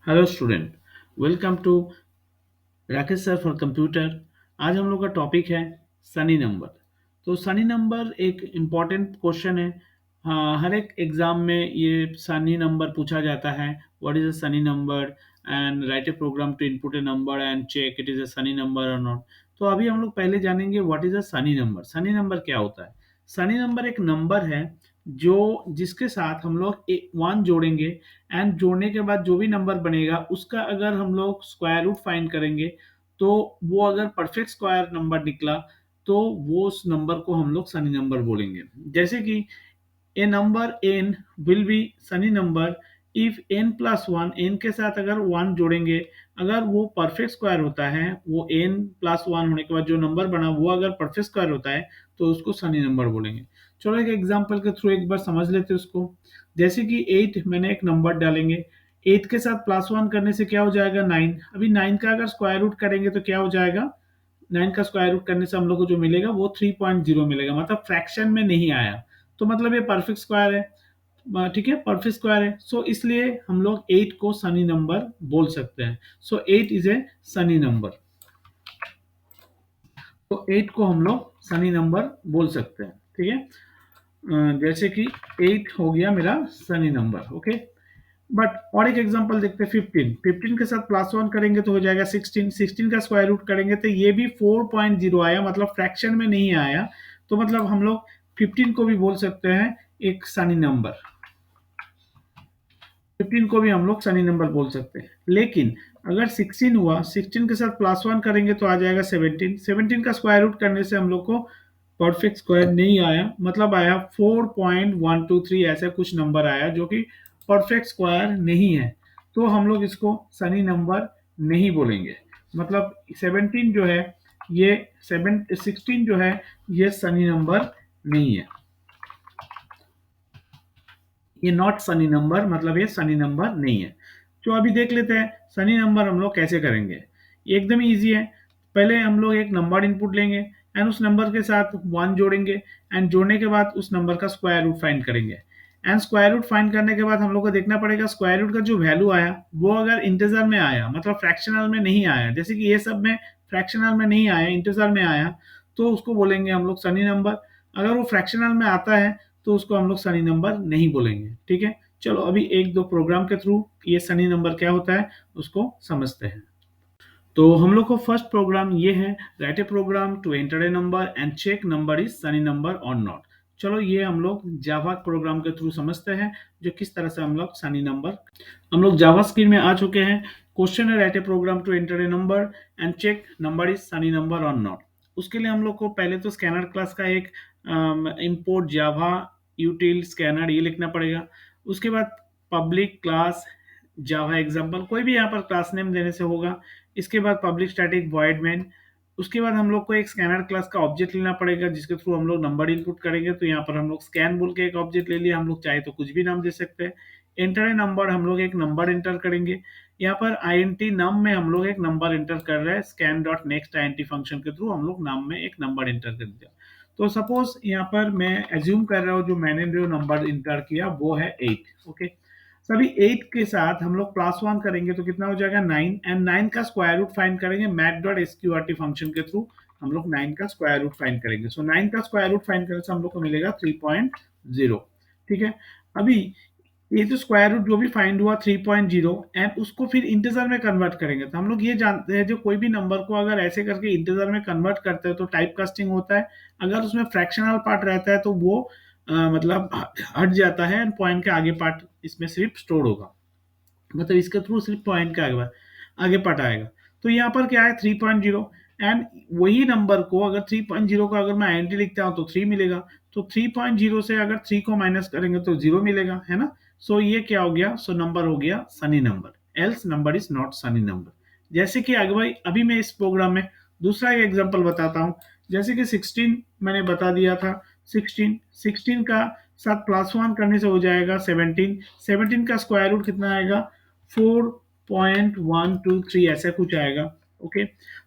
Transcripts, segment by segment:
Hello student. Welcome to Rakesh sir for computer. आज हम लोग का टॉपिक है सनी नंबर। तो सनी नंबर एक इम्पॉर्टेंट क्वेश्चन है। हाँ, हर एक एग्जाम में ये सनी नंबर पूछा जाता है। What is a sunny number and write a program to input a number and check it is a sunny number और नॉट। तो अभी हम लोग पहले जानेंगे what is a sunny number. Sunny number क्या होता है? सनी नंबर एक नंबर है जो जिसके साथ हम लोग वन जोड़ेंगे एंड जोड़ने के बाद जो भी नंबर बनेगा उसका अगर हम लोग स्क्वायर रूट फाइंड करेंगे तो वो अगर परफेक्ट स्क्वायर नंबर निकला तो वो उस नंबर को हम लोग सनी नंबर बोलेंगे। जैसे कि a number n will be sunny number if n plus one, n के साथ अगर वन जोड़ेंगे, अगर वो परफेक्ट स्क्वायर होता है, वो n प्लस वन होने के बाद जो नंबर बना वो अगर परफेक्ट स्क्वायर होता है तो उसको सनी नंबर बोलेंगे। चलो एक एग्जांपल के थ्रू एक बार समझ लेते हैं उसको। जैसे कि 8 मैंने एक नंबर डालेंगे, 8 के साथ प्लस वन करने से क्या हो जाएगा 9। अभी 9 का अगर स्क्वायर रूट करेंगे तो क्या हो जाएगा? 9 का स्क्वायर रूट करने से हम लोग को जो मिलेगा वो 3.0 मिलेगा, मतलब फ्रैक्शन में नहीं आया। तो मतलब ये परफेक्ट स्क्वायर है। ठीक है, परफेक्ट स्क्वायर है, सो इसलिए हम लोग 8 को सनी नंबर बोल सकते हैं। सो 8 इज ए सनी नंबर। तो 8 को हम लोग सनी नंबर बोल सकते हैं। ठीक है। जैसे कि 8 हो गया मेरा सनी नंबर। ओके। बट और एक एग्जांपल देखते हैं। 15 15 के साथ प्लस वन करेंगे तो हो जाएगा 16। 16 का स्क्वायर रूट करेंगे तो ये भी 4.0 आया, मतलब फ्रैक्शन में नहीं आया। तो मतलब हम लोग 15 को भी बोल सकते हैं एक सनी नंबर। 15 को भी हम लोग सनी नंबर बोल सकते हैं। लेकिन अगर 16 हुआ, 16 के साथ प्लस वन करेंगे तो आ जाएगा 17। 17 का स्क्वायर रूट करने से हम लोग को परफेक्ट स्क्वायर नहीं आया, मतलब आया 4.123, ऐसा कुछ नंबर आया जो कि परफेक्ट स्क्वायर नहीं है। तो हम लोग इसको सनी नंबर नहीं बोलेंगे। मतलब 17 जो है ये 16 जो है ये सनी नंबर नहीं है। ये नॉट सनी नंबर, मतलब ये सनी नंबर नहीं है। तो अभी देख लेते हैं सनी नंबर हम लोग कैसे करेंगे। ये एकदम ईजी है। पहले हम लोग एक नंबर इनपुट लेंगे एंड उस नंबर के साथ वन जोड़ेंगे एंड जोड़ने के बाद उस नंबर का स्क्वायर रूट फाइंड करेंगे। एंड स्क्वायर रूट फाइंड करने के बाद हम लोग को देखना पड़ेगा स्क्वायर रूट का जो वैल्यू आया वो अगर इंटीजर में आया, मतलब फ्रैक्शनल में नहीं आया, जैसे कि ये सब में फ्रैक्शनल में नहीं आया, इंटीजर में आया, तो उसको बोलेंगे हम लोग सनी नंबर। अगर वो फ्रैक्शनल में आता है तो उसको हम लोग सनी नंबर नहीं बोलेंगे। ठीक है। चलो अभी एक दो प्रोग्राम के थ्रू ये सनी नंबर क्या होता है उसको समझते हैं। तो हम लोग को फर्स्ट प्रोग्राम ये है, write a program to enter a number and check number is sunny number और नॉट। चलो ये हम लोग जावा प्रोग्राम के थ्रू समझते हैं जो किस तरह से हम लोग सनी नंबर। हम लोग जावा स्क्रीन में आ चुके हैं। क्वेश्चन है write a program to enter a number and check number is sunny number और नॉट। उसके लिए हम लोग को पहले तो स्कैनर क्लास का एक इंपोर्ट जावा यूटिल स्कैनर ये लिखना पड़ेगा। उसके बाद पब्लिक क्लास जावा एग्जाम्पल, कोई भी यहाँ पर क्लास नेम देने से होगा। इसके बाद पब्लिक स्टैटिक वॉइड मेन। उसके बाद हम लोग को एक स्कैनर क्लास का ऑब्जेक्ट लेना पड़ेगा जिसके थ्रू हम लोग नंबर इनपुट करेंगे। तो यहाँ पर हम लोग स्कैन बोल के एक ऑब्जेक्ट ले लिया, हम लोग चाहे तो कुछ भी नाम दे सकते हैं। एंटर ए नंबर, हम लोग एक नंबर एंटर करेंगे। यहाँ पर आई एन टी नम में हम लोग एक नंबर एंटर कर रहे हैं। Scan dot next I N T function के थ्रू हम लोग नाम में एक नंबर एंटर कर दिया। तो सपोज यहाँ पर मैं एज्यूम कर रहा हूँ जो मैंने जो नंबर इंटर किया वो है 8। ओके। सभी 8 के साथ हम लोग प्लस वन करेंगे तो कितना हो जाएगा 9 एंड 9 का स्क्वायर रूट फाइंड करेंगे मैथ डॉट एसक्यूआरटी फंक्शन के थ्रू। हम लोग 9 का स्क्वायर रूट फाइंड करेंगे। सो 9 का स्क्वायर रूट फाइंड करने से हम लोग को मिलेगा 3.0। ठीक है। अभी ये जो स्क्वायर रूट जो भी फाइंड हुआ 3.0 एंड उसको फिर इंटीजर में कन्वर्ट करेंगे। तो हम लोग ये जानते हैं जो कोई भी नंबर को अगर ऐसे करके इंटीजर में कन्वर्ट करते हैं तो टाइप कास्टिंग होता है। अगर उसमें फ्रैक्शनल पार्ट रहता है तो वो मतलब हट जाता है एंड पॉइंट के आगे पार्ट इसमें सिर्फ स्टोर होगा, मतलब इसके थ्रू सिर्फ पॉइंट का आगे पार्ट आएगा। तो यहाँ पर क्या है 3.0 एंड वही नंबर को अगर 3.0 का अगर मैं आईएनटी लिखता हूँ तो 3 मिलेगा। तो 3.0 से अगर 3 को माइनस करेंगे तो 0 मिलेगा, है ना। सो ये क्या हो गया? सो नंबर हो गया Sunny number, else number is not Sunny number. जैसे कि आगे भाई अभी मैं इस प्रोग्राम में दूसरा एक एग्जांपल बताता हूँ। जैसे कि 16 मैंने बता दिया था। 16 का साथ प्लस वन करने से हो जाएगा 17। 17 का स्क्वायर रूट कितना आएगा? 4.123 ऐसा कुछ आएगा। ओके।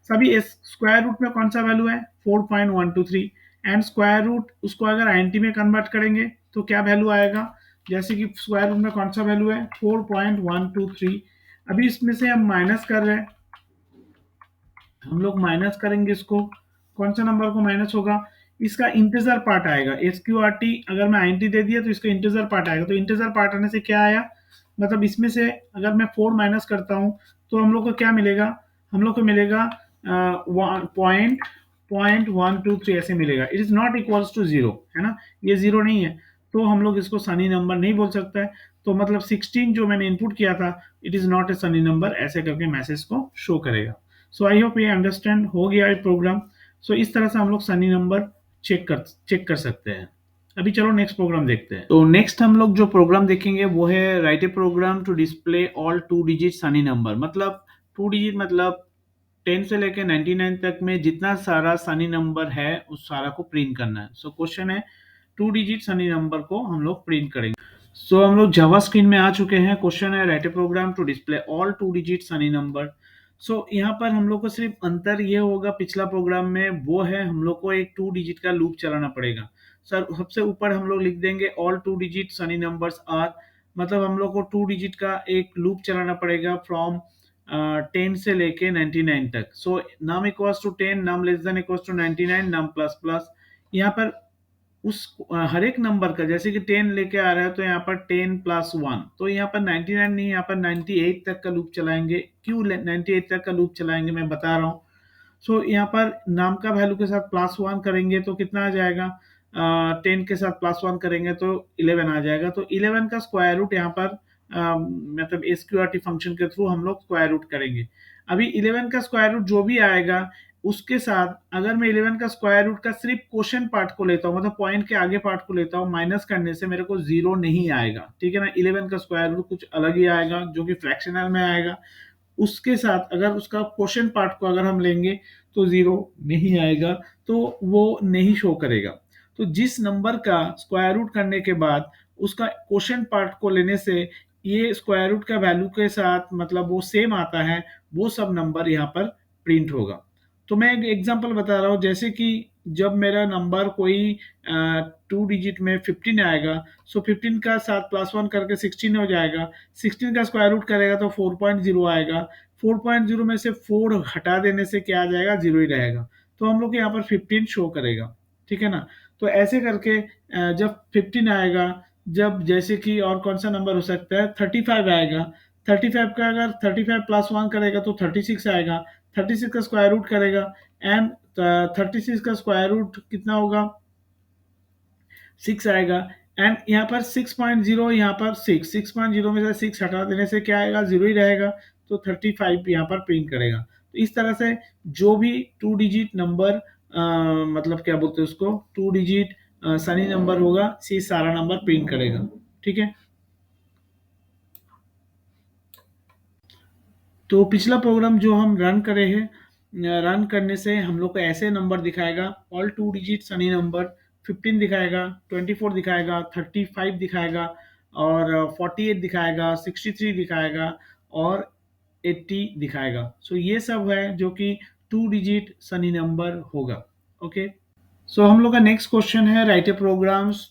सभी स्क्वायर रूट में कौन सा वैल्यू है? 4.123 एंड स्क्वायर रूट उसको अगर आईएनटी में कन्वर्ट करेंगे तो क्या वैल्यू आएगा? जैसे कि स्क्वायर रूट में कौन सा वैल्यू है? 4.123। अभी इसमें से हम माइनस कर रहे हैं, हम लोग माइनस करेंगे इसको, कौन सा नंबर को माइनस होगा, इसका इंटीजर पार्ट आएगा, एस क्यू आर टी अगर मैं आई दे दिया तो इसका इंटीजर पार्ट आएगा, तो इंटीजर पार्ट आने से क्या आया, मतलब इसमें से अगर मैं 4 माइनस करता हूँ तो हम लोग को क्या मिलेगा, हम लोग को मिलेगा पॉइंट पॉइंट 123 ऐसे मिलेगा, it is not equals to zero, है ना, ये जीरो नहीं है, तो हम लोग इसको सनी नंबर नहीं बोल सकते है, तो मतलब 16 जो मैंने इनपुट किया था it is not a Sunny number, ऐसे करके मैसेज को शो करेगा। सो आई होप ये अंडरस्टैंड हो गया ये प्रोग्राम। सो इस तरह से हम लोग सनी नंबर चेक कर सकते हैं। अभी चलो नेक्स्ट प्रोग्राम देखते हैं। तो नेक्स्ट हम लोग जो प्रोग्राम देखेंगे वो है write a program to display all 2 digit sunny number, मतलब 2 डिजिट मतलब 10 से लेके 99 तक में जितना सारा सनी नंबर है उस सारा को प्रिंट करना है। सो क्वेश्चन है 2 डिजिट सनी नंबर को हम लोग प्रिंट करेंगे। सो हम लोग जावा स्क्रीन में आ चुके हैं, क्वेश्चन है write a program to display all 2 digit sunny number. So यहाँ पर हम लोग को सिर्फ अंतर ये होगा पिछला प्रोग्राम में, वो है हम लोग को एक 2 डिजिट का लूप चलाना पड़ेगा। सर सबसे ऊपर हम लोग लिख देंगे all 2 digit sunny numbers are, मतलब हम लोग को 2 डिजिट का एक लूप चलाना पड़ेगा फ्रॉम 10 से लेके 99 तक। सो नाम इक्वल्स टू 10, नाम लेस देन इक्वल्स टू 99, नाम प्लस प्लस, यहाँ पर उस हर एक नंबर का, जैसे कि 10 लेके आ रहा है तो यहाँ पर 10 प्लस 1, तो यहाँ पर 99 नहीं, यहाँ पर 98 तक का लूप चलाएंगे। क्यों 98 तक का लूप चलाएंगे मैं बता रहा हूँ। सो यहाँ पर नाम का वैल्यू के साथ प्लस 1 करेंगे तो कितना आ जाएगा, 10 के साथ प्लस 1 करेंगे तो 11 आ जाएगा, तो 11 का स्क्वायर रूट यहाँ पर मतलब एसक्यूआरटी फंक्शन के थ्रू हम लोग स्क्वायर रूट करेंगे। अभी 11 का स्क्वायर रूट जो भी आएगा उसके साथ अगर मैं 11 का स्क्वायर रूट का सिर्फ क्वेश्चन पार्ट को लेता हूँ, मतलब पॉइंट के आगे पार्ट को लेता हूँ, माइनस करने से मेरे को जीरो नहीं आएगा, ठीक है ना। 11 का स्क्वायर रूट कुछ अलग ही आएगा जो कि फ्रैक्शनल में आएगा, उसके साथ अगर उसका क्वेश्चन पार्ट को अगर हम लेंगे तो जीरो नहीं आएगा, तो वो नहीं शो करेगा। तो जिस नंबर का स्क्वायर रूट करने के बाद उसका क्वेश्चन पार्ट को लेने से ये स्क्वायर रूट का वैल्यू के साथ मतलब वो सेम आता है, वो सब नंबर यहाँ पर प्रिंट होगा। तो मैं एक एग्जांपल बता रहा हूँ, जैसे कि जब मेरा नंबर कोई 2 डिजिट में 15 आएगा, सो 15 का साथ प्लस 1 करके 16 हो जाएगा, 16 का स्क्वायर रूट करेगा तो 4.0 आएगा, 4.0 में से 4 हटा देने से क्या आ जाएगा, जीरो ही रहेगा, तो हम लोग यहाँ पर 15 शो करेगा, ठीक है ना। तो ऐसे करके जब 15 आएगा, जब जैसे कि और कौन सा नंबर हो सकता है, 35 आएगा, 35 का अगर 35 प्लस 1 करेगा तो 36 आएगा, 36 का स्क्वायर रूट करेगा एंड 36 का स्क्वायर रूट कितना होगा, 6 आएगा, एंड यहाँ पर 6.0, यहाँ पर 6.0 में से 6 हटा देने से क्या आएगा, जीरो ही रहेगा, तो 35 यहाँ पर प्रिंट करेगा। तो इस तरह से जो भी 2 डिजिट नंबर मतलब क्या बोलते हैं उसको, 2 डिजिट सनी नंबर होगा, सी सारा नंबर प्रिंट करेगा, ठीक है। तो पिछला प्रोग्राम जो हम रन करे हैं, रन करने से हम लोग को ऐसे नंबर दिखाएगा, ऑल 2 डिजिट सनी नंबर 15 दिखाएगा, 24 दिखाएगा, 35 दिखाएगा, और 48 दिखाएगा, 63 दिखाएगा, और 80 दिखाएगा। सो ये सब है जो कि 2 डिजिट सनी नंबर होगा। ओके, सो हम लोग का नेक्स्ट क्वेश्चन है write a programs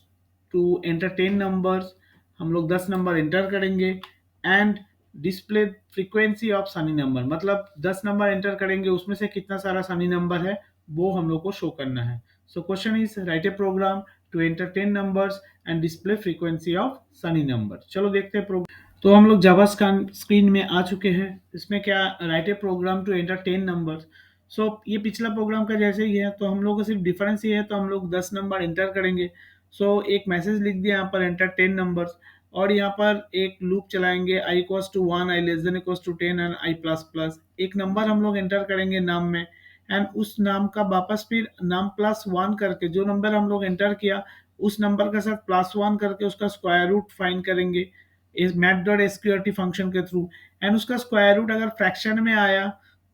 to entertain numbers. हम लोग 10 नंबर एंटर करेंगे and display frequency of sunny number, मतलब 10 नंबर एंटर करेंगे उसमें से कितना सारा सनी नंबर है वो हम लोग को शो करना है। So question is write a program to entertain numbers and display frequency of sunny number. चलो देखते हैं प्रोग्राम। तो हम लोग जावा स्क्रीन में आ चुके हैं, इसमें क्या write a program to entertain numbers. So ये पिछला प्रोग्राम का जैसे ही है, तो हम लोग का सिर्फ डिफरेंस ये है, तो हम लोग 10 नंबर इंटर करेंगे। सो एक मैसेज लिख दिया यहाँ पर एंटर 10 नंबर्स, और यहाँ पर एक लूप चलाएंगे I equals to 1, I less than equals to 10 and I plus plus, एक नंबर हम लोग एंटर करेंगे नाम में, एंड उस नाम का वापस फिर नाम प्लस 1 करके जो नंबर हम लोग एंटर किया उस नंबर के साथ प्लस 1 करके उसका स्क्वायर रूट फाइंड करेंगे इस मैथ डॉट एसक्यूआरटी फंक्शन के थ्रू, एंड उसका स्क्वायर रूट अगर फ्रैक्शन में आया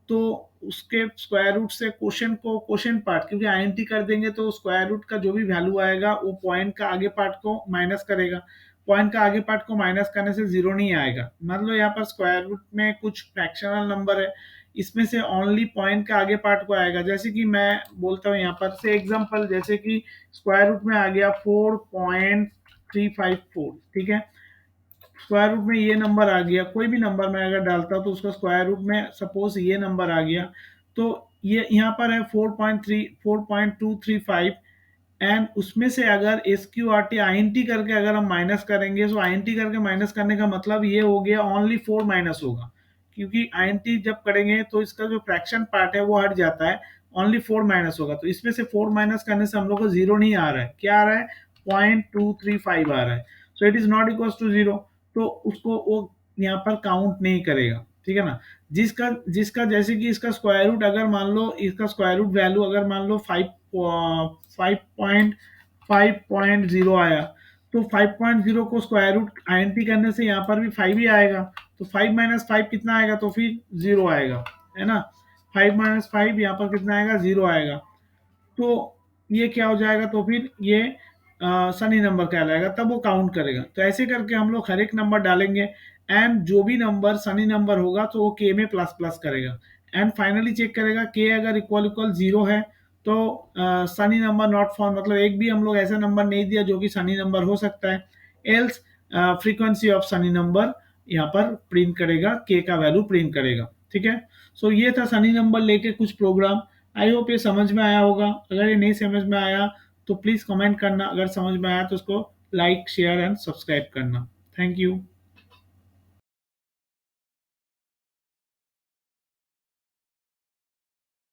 तो उसके स्क्वायर रूट से क्वेश्चन को क्वेश्चन पार्ट, क्योंकि आईएनटी कर देंगे तो स्क्वायर रूट का जो भी वैल्यू आएगा वो पॉइंट का आगे पार्ट को माइनस करेगा, पॉइंट का आगे पार्ट को माइनस करने से जीरो नहीं आएगा। मतलब यहाँ पर स्क्वायर रूट में कुछ फ्रैक्शनल नंबर है, इसमें से ओनली पॉइंट का आगे पार्ट को आएगा, जैसे कि मैं बोलता हूँ यहाँ पर से एग्जांपल, जैसे कि स्क्वायर रूट में आ गया 4.354, ठीक है। स्क्वायर रूट में ये नंबर आ गया, कोई भी नंबर मैं अगर डालता हूँ तो उसका स्क्वायर रूट में सपोज ये नंबर आ गया, तो ये यहाँ पर है 4.235, एंड उसमें से अगर S Q R T I N T करके अगर हम माइनस करेंगे, तो आई एन टी करके माइनस करने का मतलब ये हो गया ओनली 4 माइनस होगा, क्योंकि आई एन टी जब करेंगे तो इसका जो फ्रैक्शन पार्ट है वो हट जाता है, ओनली 4 माइनस होगा, तो इसमें से 4 माइनस करने से हम लोग को जीरो नहीं आ रहा है, क्या आ रहा है 0.235 आ रहा है, so it is not equal to zero, तो उसको वो यहाँ पर काउंट नहीं करेगा, ठीक है ना। जिसका जिसका जैसे कि इसका स्क्वायर रूट अगर मान लो, इसका स्क्वायर रूट वैल्यू अगर मान लो 5.0 आया, तो 5.0 को स्क्वायर रूट आईएनटी करने से यहाँ पर भी 5 ही आएगा, तो 5 - 5 कितना आएगा, तो फिर 0 आएगा, है ना। 5 - 5 यहाँ पर कितना आएगा, 0 आएगा, तो ये क्या हो जाएगा, तो फिर ये सनी नंबर कहलाएगा, तब वो काउंट करेगा। तो ऐसे करके हम लोग हर एक नंबर डालेंगे, एंड जो भी नंबर सनी नंबर होगा तो वो के में प्लस प्लस करेगा, एंड फाइनली चेक करेगा के अगर इक्वल इक्वल जीरो है तो सनी नंबर नॉट फाउंड, मतलब एक भी हम लोग ऐसा नंबर नहीं दिया जो कि सनी नंबर हो सकता है, else frequency of sunny number यहाँ पर प्रिंट करेगा, के का वैल्यू प्रिंट करेगा, ठीक है। सो ये था सनी नंबर लेके कुछ प्रोग्राम। आई होप ये समझ में आया होगा, अगर ये नहीं समझ में आया तो प्लीज़ कमेंट करना, अगर समझ में आया तो उसको लाइक शेयर एंड सब्सक्राइब करना। Thank you.